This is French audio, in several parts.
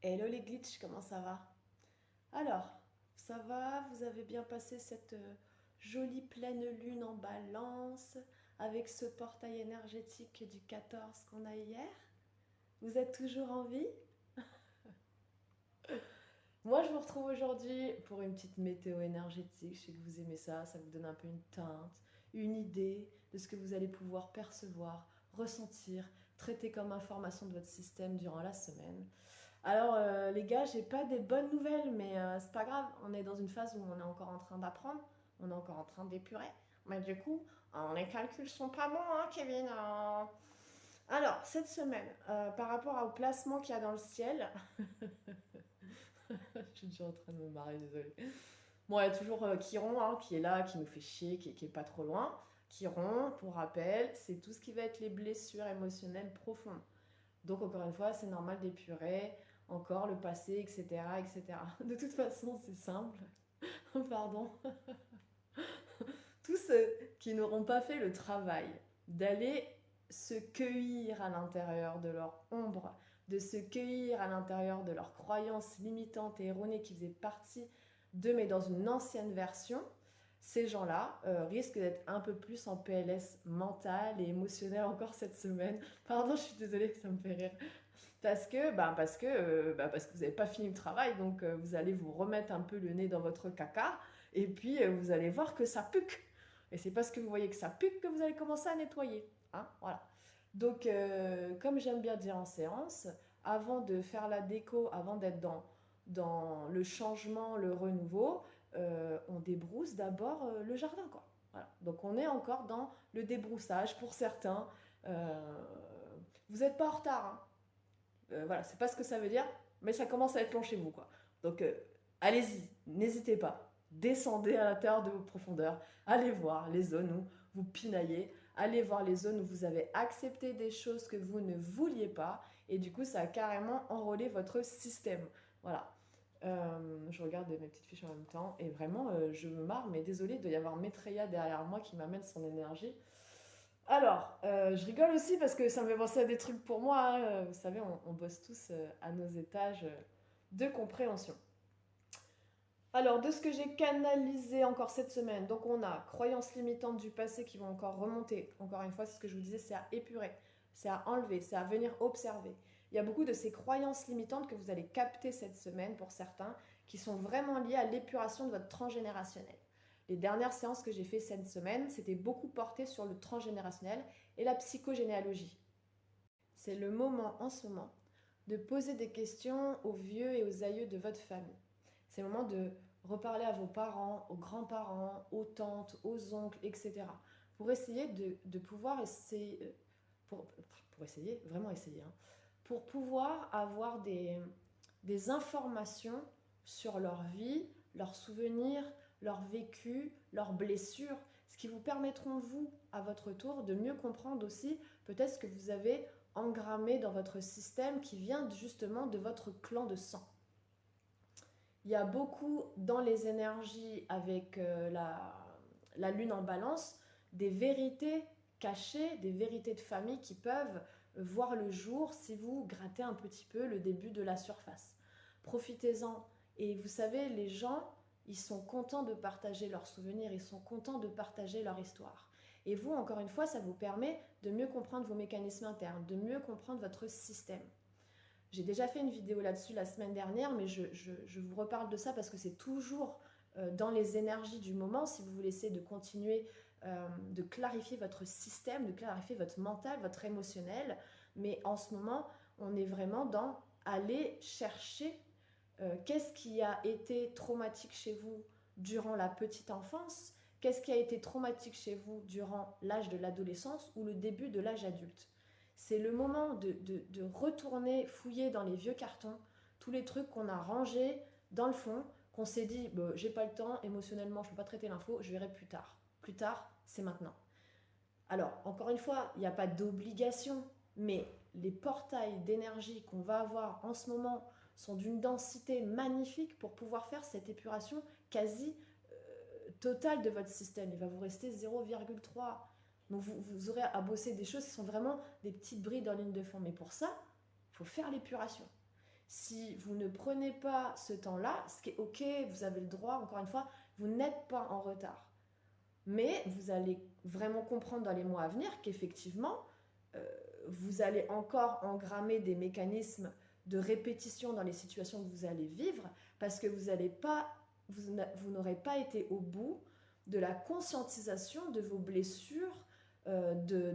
Hello les glitches, comment ça va? Alors, ça va? Vous avez bien passé cette jolie pleine lune en balance avec ce portail énergétique du 14 qu'on a hier? Vous êtes toujours en vie? Moi, je vous retrouve aujourd'hui pour une petite météo énergétique. Je sais que vous aimez ça, ça vous donne un peu une teinte, une idée de ce que vous allez pouvoir percevoir, ressentir, traiter comme information de votre système durant la semaine. Alors, les gars, j'ai pas des bonnes nouvelles, mais c'est pas grave. On est dans une phase où on est encore en train d'apprendre, on est encore en train d'épurer. Mais du coup, les calculs sont pas bons, hein, Kevin. Alors, cette semaine, par rapport au placement qu'il y a dans le ciel, je suis déjà en train de me marrer, désolée. Bon, il y a toujours Chiron hein, qui est là, qui nous fait chier, qui est pas trop loin. Chiron, pour rappel, c'est tout ce qui va être les blessures émotionnelles profondes. Donc, encore une fois, c'est normal d'épurer encore le passé, etc., etc. De toute façon, c'est simple. Pardon. Tous ceux qui n'auront pas fait le travail d'aller se cueillir à l'intérieur de leur ombre, de se cueillir à l'intérieur de leurs croyances limitantes et erronées qui faisaient partie d'eux, mais dans une ancienne version, ces gens-là risquent d'être un peu plus en PLS mental et émotionnel encore cette semaine. Pardon, je suis désolée, ça me fait rire. Parce que vous n'avez pas fini le travail, donc vous allez vous remettre un peu le nez dans votre caca, et puis vous allez voir que ça puque. Et c'est parce que vous voyez que ça puque que vous allez commencer à nettoyer. Hein, voilà. Donc, comme j'aime bien dire en séance, avant de faire la déco, avant d'être dans le changement, le renouveau, on débrousse d'abord le jardin, quoi. Voilà. Donc, on est encore dans le débroussage pour certains. Euh, Vous n'êtes pas en retard, hein. Voilà, c'est pas ce que ça veut dire, mais ça commence à être long chez vous, quoi. Donc, allez-y, n'hésitez pas. Descendez à l'intérieur de vos profondeurs. Allez voir les zones où vous pinaillez. Allez voir les zones où vous avez accepté des choses que vous ne vouliez pas. Et du coup, ça a carrément enrôlé votre système. Voilà. Je regarde mes petites fiches en même temps. Et vraiment, je me marre, mais désolé, il doit y avoir Maitreya derrière moi qui m'amène son énergie. Alors, je rigole aussi parce que ça me fait penser à des trucs pour moi, hein. Vous savez, on bosse tous à nos étages de compréhension. Alors, de ce que j'ai canalisé encore cette semaine, donc on a croyances limitantes du passé qui vont encore remonter. Encore une fois, c'est ce que je vous disais, c'est à épurer, c'est à enlever, c'est à venir observer. Il y a beaucoup de ces croyances limitantes que vous allez capter cette semaine pour certains, qui sont vraiment liées à l'épuration de votre transgénérationnel. Les dernières séances que j'ai fait cette semaine, c'était beaucoup porté sur le transgénérationnel et la psychogénéalogie. C'est le moment en ce moment de poser des questions aux vieux et aux aïeux de votre famille. C'est le moment de reparler à vos parents, aux grands-parents, aux tantes, aux oncles, etc. Pour essayer de pouvoir essayer, pour essayer, vraiment essayer, hein, pour pouvoir avoir des informations sur leur vie, leurs souvenirs, leur vécu, leurs blessures, ce qui vous permettront, vous, à votre tour, de mieux comprendre aussi peut-être ce que vous avez engrammé dans votre système qui vient justement de votre clan de sang. Il y a beaucoup dans les énergies avec la lune en balance des vérités cachées, des vérités de famille qui peuvent voir le jour si vous grattez un petit peu le début de la surface. Profitez-en. Et vous savez, les gens, ils sont contents de partager leurs souvenirs, ils sont contents de partager leur histoire. Et vous, encore une fois, ça vous permet de mieux comprendre vos mécanismes internes, de mieux comprendre votre système. J'ai déjà fait une vidéo là-dessus la semaine dernière, mais je vous reparle de ça parce que c'est toujours dans les énergies du moment, si vous voulez essayer de continuer de clarifier votre système, de clarifier votre mental, votre émotionnel. Mais en ce moment, on est vraiment dans aller chercher qu'est-ce qui a été traumatique chez vous durant la petite enfance, qu'est-ce qui a été traumatique chez vous durant l'âge de l'adolescence ou le début de l'âge adulte. C'est le moment de retourner fouiller dans les vieux cartons, tous les trucs qu'on a rangés dans le fond, qu'on s'est dit, bah, j'ai pas le temps, émotionnellement, je peux pas traiter l'info, je verrai plus tard. Plus tard, c'est maintenant. Alors, encore une fois, il n'y a pas d'obligation, mais les portails d'énergie qu'on va avoir en ce moment sont d'une densité magnifique pour pouvoir faire cette épuration quasi totale de votre système. Il va vous rester 0,3. Donc vous aurez à bosser des choses qui sont vraiment des petites brides en ligne de fond. Mais pour ça, il faut faire l'épuration. Si vous ne prenez pas ce temps-là, ce qui est ok, vous avez le droit, encore une fois, vous n'êtes pas en retard. Mais vous allez vraiment comprendre dans les mois à venir qu'effectivement, vous allez encore engrammer des mécanismes de répétition dans les situations que vous allez vivre parce que vous n'aurez pas été au bout de la conscientisation de vos blessures de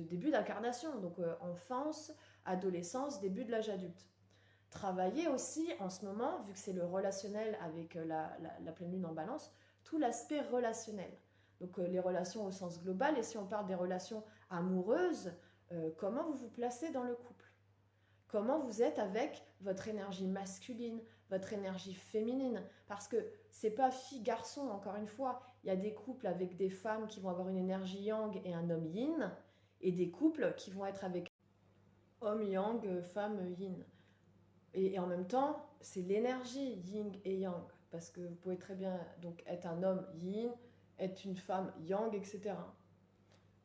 début d'incarnation, donc enfance, adolescence, début de l'âge adulte. Travailler aussi en ce moment, vu que c'est le relationnel avec la pleine lune en balance, tout l'aspect relationnel. Donc les relations au sens global, et si on parle des relations amoureuses, comment vous vous placez dans le couple? Comment vous êtes avec votre énergie masculine, votre énergie féminine? Parce que c'est pas fille-garçon, encore une fois. Il y a des couples avec des femmes qui vont avoir une énergie yang et un homme yin, et des couples qui vont être avec homme yang, femme yin. Et en même temps, c'est l'énergie yin et yang. Parce que vous pouvez très bien donc, être un homme yin, être une femme yang, etc.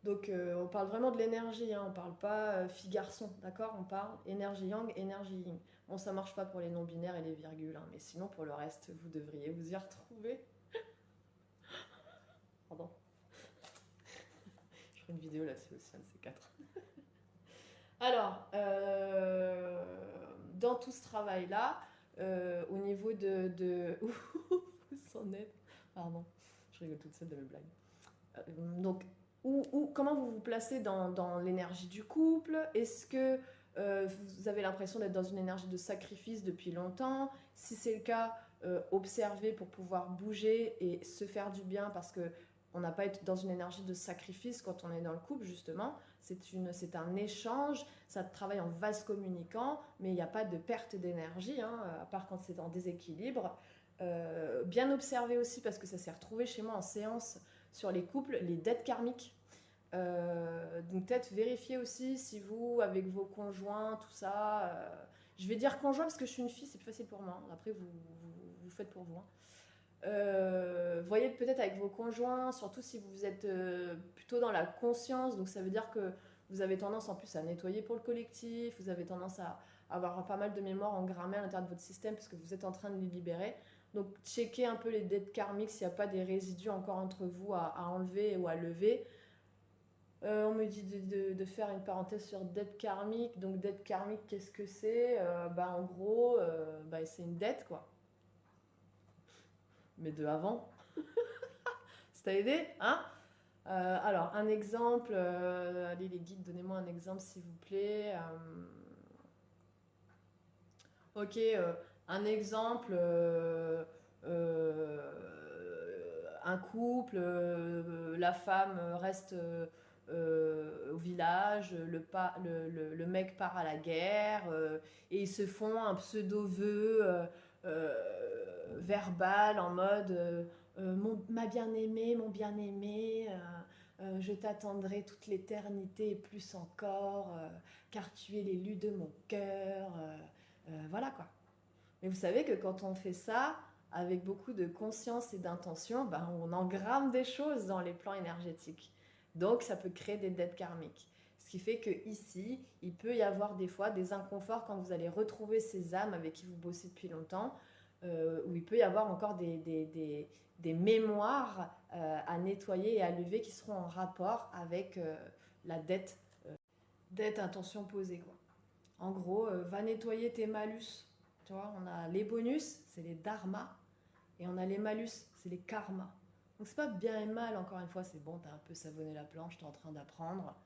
Donc on parle vraiment de l'énergie, hein, on parle pas fille-garçon, d'accord? On parle énergie yang, énergie yin. Bon, ça marche pas pour les non-binaires et les virgules, hein, mais sinon pour le reste, vous devriez vous y retrouver. Pardon. Je ferai une vidéo là-dessus aussi, un de ces quatre. Alors, dans tout ce travail-là, au niveau de... Où vous en êtes? Pardon, je rigole toute seule de mes blagues. Donc, comment vous vous placez dans l'énergie du couple? Est-ce que vous avez l'impression d'être dans une énergie de sacrifice depuis longtemps? Si c'est le cas, observez pour pouvoir bouger et se faire du bien parce que on n'a pas été dans une énergie de sacrifice quand on est dans le couple, justement. C'est un échange, ça travaille en vase communicant, mais il n'y a pas de perte d'énergie, hein, à part quand c'est en déséquilibre. Bien observer aussi, parce que ça s'est retrouvé chez moi en séance sur les couples, les dettes karmiques. Donc peut-être vérifier aussi si vous, avec vos conjoints, tout ça... je vais dire conjoint parce que je suis une fille, c'est plus facile pour moi. Après, vous faites pour vous. Voyez peut-être avec vos conjoints, surtout si vous êtes plutôt dans la conscience, donc ça veut dire que vous avez tendance en plus à nettoyer pour le collectif, vous avez tendance à avoir pas mal de mémoire engrammée à l'intérieur de votre système parce que vous êtes en train de les libérer. Donc checkez un peu les dettes karmiques s'il n'y a pas des résidus encore entre vous à enlever ou à lever. On me dit de faire une parenthèse sur dette karmique. Donc dette karmique, qu'est-ce que c'est? En gros, c'est une dette quoi. Mais de avant. Ça t'a aidé, hein? Alors, un exemple, allez les guides, donnez-moi un exemple s'il vous plaît. Ok, un exemple, un couple, la femme reste au village, le mec part à la guerre, et ils se font un pseudo-vœu verbal en mode ma bien-aimée, mon bien-aimé, je t'attendrai toute l'éternité et plus encore, car tu es l'élu de mon cœur. Voilà quoi. Mais vous savez que quand on fait ça avec beaucoup de conscience et d'intention, on engramme des choses dans les plans énergétiques. Donc ça peut créer des dettes karmiques. Ce qui fait que ici, il peut y avoir des fois des inconforts quand vous allez retrouver ces âmes avec qui vous bossez depuis longtemps, où il peut y avoir encore des mémoires à nettoyer et à lever qui seront en rapport avec la dette intention posée quoi. En gros, va nettoyer tes malus. Tu vois, on a les bonus, c'est les dharmas, et on a les malus, c'est les karmas. Donc c'est pas bien et mal, encore une fois, c'est bon, t'as un peu savonné la planche, t'es en train d'apprendre.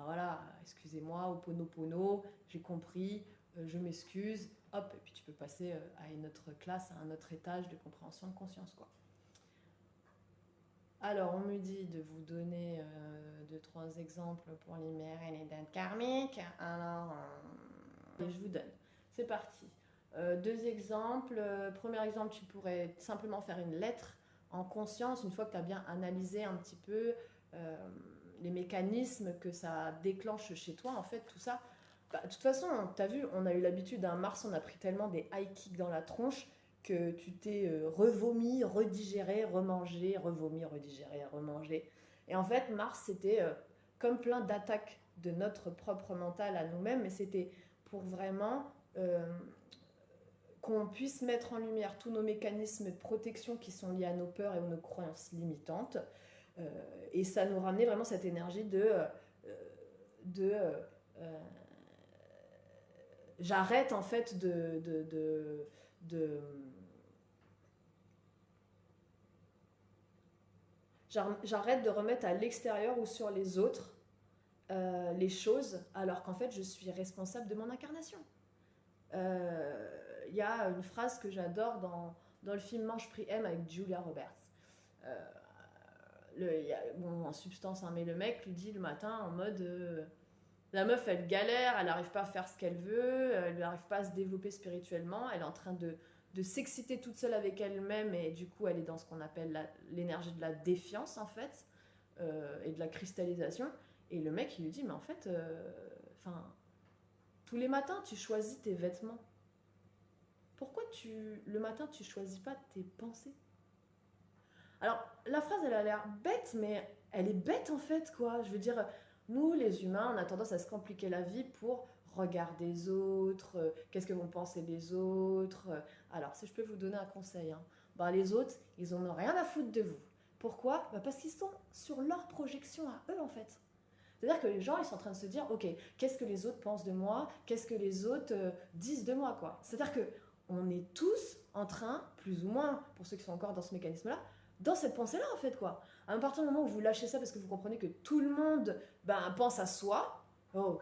Voilà, excusez-moi, oponopono, j'ai compris, je m'excuse, hop, et puis tu peux passer à une autre classe, à un autre étage de compréhension de conscience, quoi. Alors, on me dit de vous donner 2-3 exemples pour libérer les dettes karmiques. Alors, je vous donne. C'est parti. 2 exemples. Premier exemple, tu pourrais simplement faire une lettre en conscience, une fois que tu as bien analysé un petit peu les mécanismes que ça déclenche chez toi, en fait, tout ça. De toute façon, tu as vu, on a eu l'habitude, hein, Mars, on a pris tellement des high kicks dans la tronche que tu t'es revomi, redigéré, remangé, revomi, redigéré, remangé. Et en fait, Mars, c'était comme plein d'attaques de notre propre mental à nous-mêmes, mais c'était pour vraiment qu'on puisse mettre en lumière tous nos mécanismes de protection qui sont liés à nos peurs et à nos croyances limitantes. Et ça nous ramenait vraiment cette énergie de j'arrête en fait j'arrête de remettre à l'extérieur ou sur les autres les choses, alors qu'en fait je suis responsable de mon incarnation. Il y a une phrase que j'adore dans le film Mange, Prix, M avec Julia Roberts. En substance, hein, mais le mec lui dit le matin en mode la meuf elle galère, elle n'arrive pas à faire ce qu'elle veut, elle n'arrive pas à se développer spirituellement, elle est en train de s'exciter toute seule avec elle-même et du coup elle est dans ce qu'on appelle l'énergie de la défiance en fait, et de la cristallisation. Et le mec il lui dit mais en fait, tous les matins tu choisis tes vêtements. Pourquoi le matin tu choisis pas tes pensées? Alors la phrase elle a l'air bête, mais elle est bête en fait quoi. Je veux dire, nous les humains on a tendance à se compliquer la vie pour regarder les autres, qu'est-ce que vont penser les autres. Alors si je peux vous donner un conseil, hein, les autres ils en ont rien à foutre de vous. Pourquoi? Parce qu'ils sont sur leur projection à eux en fait. C'est-à-dire que les gens, ils sont en train de se dire, ok, qu'est-ce que les autres pensent de moi? Qu'est-ce que les autres disent de moi, quoi? C'est-à-dire que on est tous en train, plus ou moins, pour ceux qui sont encore dans ce mécanisme-là, dans cette pensée-là, en fait, quoi. À partir du moment où vous lâchez ça parce que vous comprenez que tout le monde pense à soi, oh,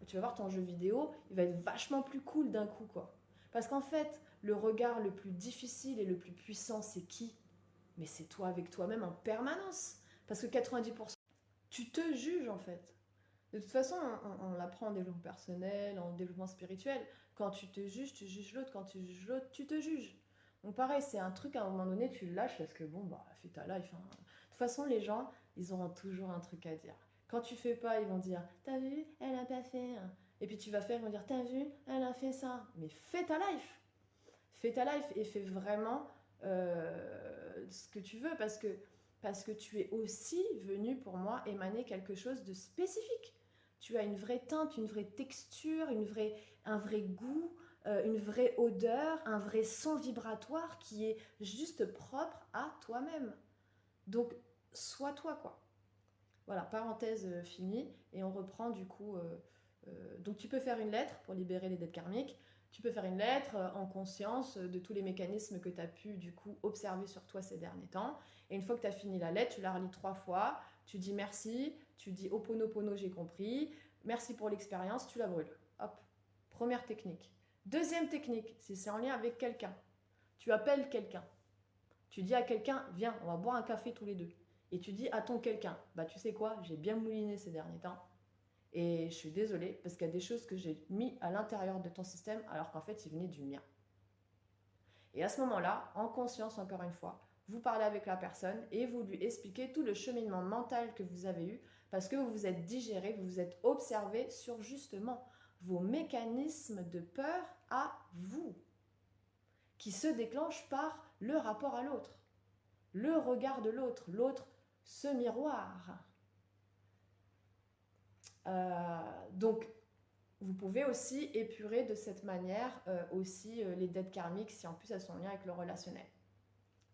tu vas voir ton jeu vidéo, il va être vachement plus cool d'un coup, quoi. Parce qu'en fait, le regard le plus difficile et le plus puissant, c'est qui? Mais c'est toi avec toi-même en permanence. Parce que 90%, tu te juges en fait. De toute façon, on l'apprend en développement personnel, en développement spirituel. Quand tu te juges, tu juges l'autre. Quand tu juges l'autre, tu te juges. Donc pareil, c'est un truc à un moment donné, tu le lâches parce que fais ta life. Hein. De toute façon, les gens, ils auront toujours un truc à dire. Quand tu fais pas, ils vont dire, t'as vu, elle a pas fait. Et puis tu vas faire, ils vont dire, t'as vu, elle a fait ça. Mais fais ta life. Fais ta life et fais vraiment ce que tu veux parce que tu es aussi venu pour moi émaner quelque chose de spécifique. Tu as une vraie teinte, une vraie texture, un vrai goût, une vraie odeur, un vrai son vibratoire qui est juste propre à toi-même. Donc, sois toi, quoi. Voilà, parenthèse finie, et on reprend du coup. Donc, tu peux faire une lettre pour libérer les dettes karmiques. Tu peux faire une lettre en conscience de tous les mécanismes que tu as pu du coup observer sur toi ces derniers temps. Et une fois que tu as fini la lettre, tu la relis 3 fois, tu dis merci, tu dis Ho'oponopono, j'ai compris, merci pour l'expérience, tu la brûles. Hop, première technique. Deuxième technique, si c'est en lien avec quelqu'un, tu appelles quelqu'un. Tu dis à quelqu'un, viens, on va boire un café tous les deux. Et tu dis à ton quelqu'un, tu sais quoi, j'ai bien mouliné ces derniers temps. Et je suis désolée parce qu'il y a des choses que j'ai mis à l'intérieur de ton système alors qu'en fait, ils venaient du mien. Et à ce moment-là, en conscience, encore une fois, vous parlez avec la personne et vous lui expliquez tout le cheminement mental que vous avez eu parce que vous vous êtes digéré, vous vous êtes observé sur justement vos mécanismes de peur à vous qui se déclenchent par le rapport à l'autre, le regard de l'autre, ce miroir. Donc, vous pouvez aussi épurer de cette manière aussi les dettes karmiques si en plus elles sont en lien avec le relationnel.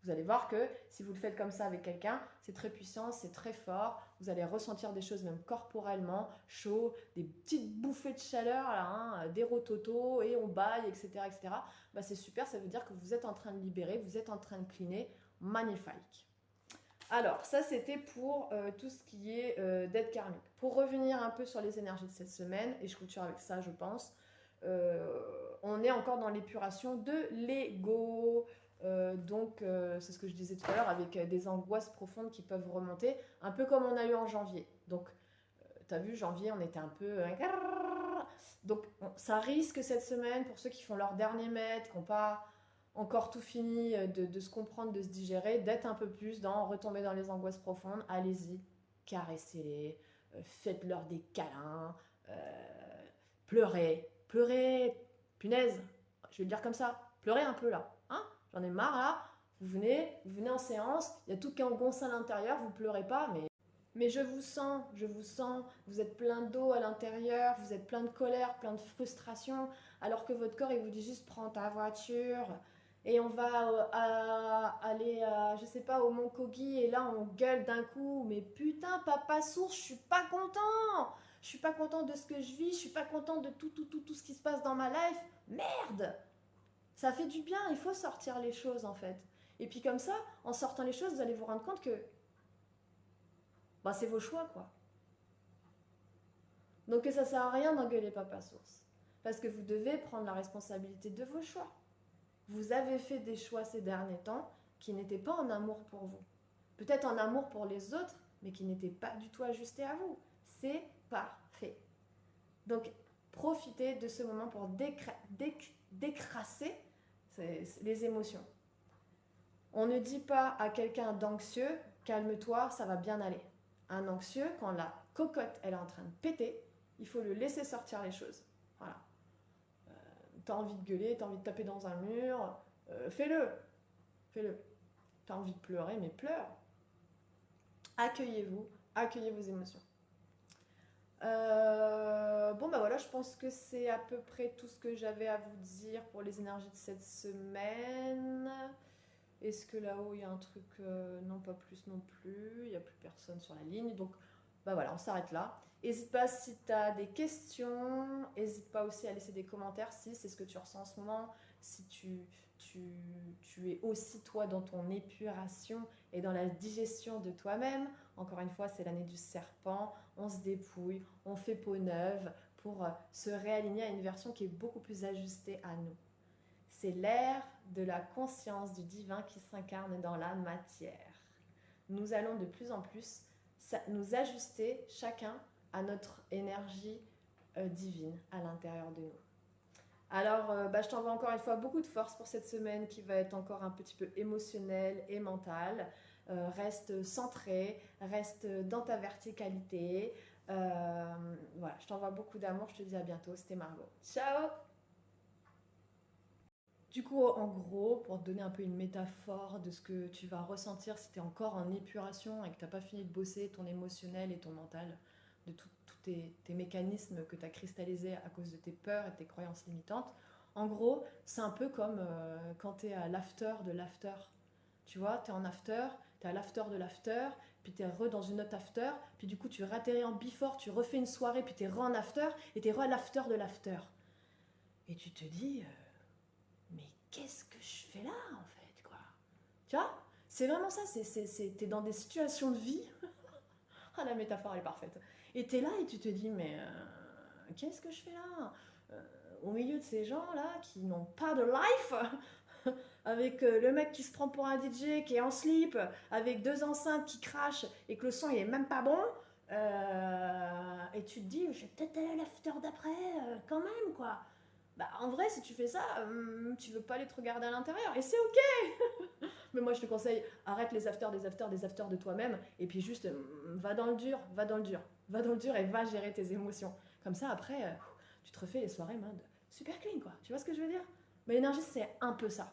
Vous allez voir que si vous le faites comme ça avec quelqu'un, c'est très puissant, c'est très fort. Vous allez ressentir des choses même corporellement, chaud, des petites bouffées de chaleur, là, des rototos et on baille, etc. etc. C'est super, ça veut dire que vous êtes en train de libérer, vous êtes en train de cleaner. Magnifique. Alors, ça c'était pour tout ce qui est dette karmique. Pour revenir un peu sur les énergies de cette semaine, et je clôture avec ça je pense, on est encore dans l'épuration de l'ego. Donc, c'est ce que je disais tout à l'heure, avec des angoisses profondes qui peuvent remonter, un peu comme on a eu en janvier. Donc, tu as vu, janvier, on était un peu... Donc, ça risque cette semaine, pour ceux qui font leur dernier mètre, qui n'ont pas encore tout fini de se comprendre, de se digérer, d'être un peu plus dans retomber dans les angoisses profondes. Allez-y, caressez-les, faites-leur des câlins, pleurez, punaise, je vais le dire comme ça, pleurez un peu là, hein, j'en ai marre là, vous venez en séance, il y a tout qui est engoncé à l'intérieur, vous pleurez pas, mais Mais je vous sens, vous êtes plein d'eau à l'intérieur, vous êtes plein de colère, plein de frustration, alors que votre corps, il vous dit juste prends ta voiture et on va aller, je sais pas, au Mont Kogi et là on gueule d'un coup, mais putain, papa sourd, je suis pas content, je suis pas content de ce que je vis, je suis pas content de tout ce qui se passe dans ma life, merde, ça fait du bien, il faut sortir les choses en fait. Et puis comme ça, en sortant les choses, vous allez vous rendre compte que bah, c'est vos choix quoi. Donc ça sert à rien d'engueuler papa source. Parce que vous devez prendre la responsabilité de vos choix. Vous avez fait des choix ces derniers temps qui n'étaient pas en amour pour vous. Peut-être en amour pour les autres, mais qui n'étaient pas du tout ajustés à vous. C'est parfait. Donc profitez de ce moment pour décrasser les émotions. On ne dit pas à quelqu'un d'anxieux, calme-toi, ça va bien aller. Un anxieux, quand la cocotte elle est en train de péter, il faut le laisser sortir les choses. Voilà. T'as envie de gueuler, t'as envie de taper dans un mur, fais-le. Fais-le. T'as envie de pleurer, mais pleure. Accueillez-vous, accueillez vos émotions. Bon bah voilà, je pense que c'est à peu près tout ce que j'avais à vous dire pour les énergies de cette semaine. Est-ce que là-haut il y a un truc non pas plus non plus, il n'y a plus personne sur la ligne, donc bah voilà, on s'arrête là. N'hésite pas si tu as des questions, n'hésite pas aussi à laisser des commentaires si c'est ce que tu ressens en ce moment, si tu es aussi toi dans ton épuration et dans la digestion de toi-même. Encore une fois, c'est l'année du serpent, on se dépouille, on fait peau neuve pour se réaligner à une version qui est beaucoup plus ajustée à nous. C'est l'ère de la conscience du divin qui s'incarne dans la matière. Nous allons de plus en plus nous ajuster chacun à notre énergie divine à l'intérieur de nous. Alors, je t'envoie encore une fois beaucoup de force pour cette semaine qui va être encore un petit peu émotionnelle et mentale. Reste centré, reste dans ta verticalité. Voilà, je t'envoie beaucoup d'amour, je te dis à bientôt. C'était Margot. Ciao! Du coup, en gros, pour te donner un peu une métaphore de ce que tu vas ressentir si tu es encore en épuration et que tu n'as pas fini de bosser ton émotionnel et ton mental, de tous tes mécanismes que tu as cristallisés à cause de tes peurs et de tes croyances limitantes, en gros, c'est un peu comme quand tu es à l'after de l'after. Tu vois, tu es en after, tu es à l'after de l'after, puis tu es dans une autre after, puis du coup tu ratterris en before, tu refais une soirée, puis tu es en after, et tu es à l'after de l'after. Et tu te dis... mais qu'est-ce que je fais là en fait quoi. Tu vois, c'est vraiment ça, t'es dans des situations de vie. Ah, la métaphore elle est parfaite. Et t'es là et tu te dis mais qu'est-ce que je fais là au milieu de ces gens là qui n'ont pas de life. Avec le mec qui se prend pour un DJ qui est en slip, avec deux enceintes qui crachent et que le son il est même pas bon. Et tu te dis je vais peut-être aller à l'after d'après quand même quoi. Bah, en vrai, si tu fais ça, tu veux pas aller te regarder à l'intérieur. Et c'est ok. Mais moi, je te conseille, arrête les afters, des afters, des afters de toi-même. Et puis juste, va dans le dur, va dans le dur. Va dans le dur et va gérer tes émotions. Comme ça, après, tu te refais les soirées mode super clean, quoi. Tu vois ce que je veux dire? Mais l'énergie, c'est un peu ça.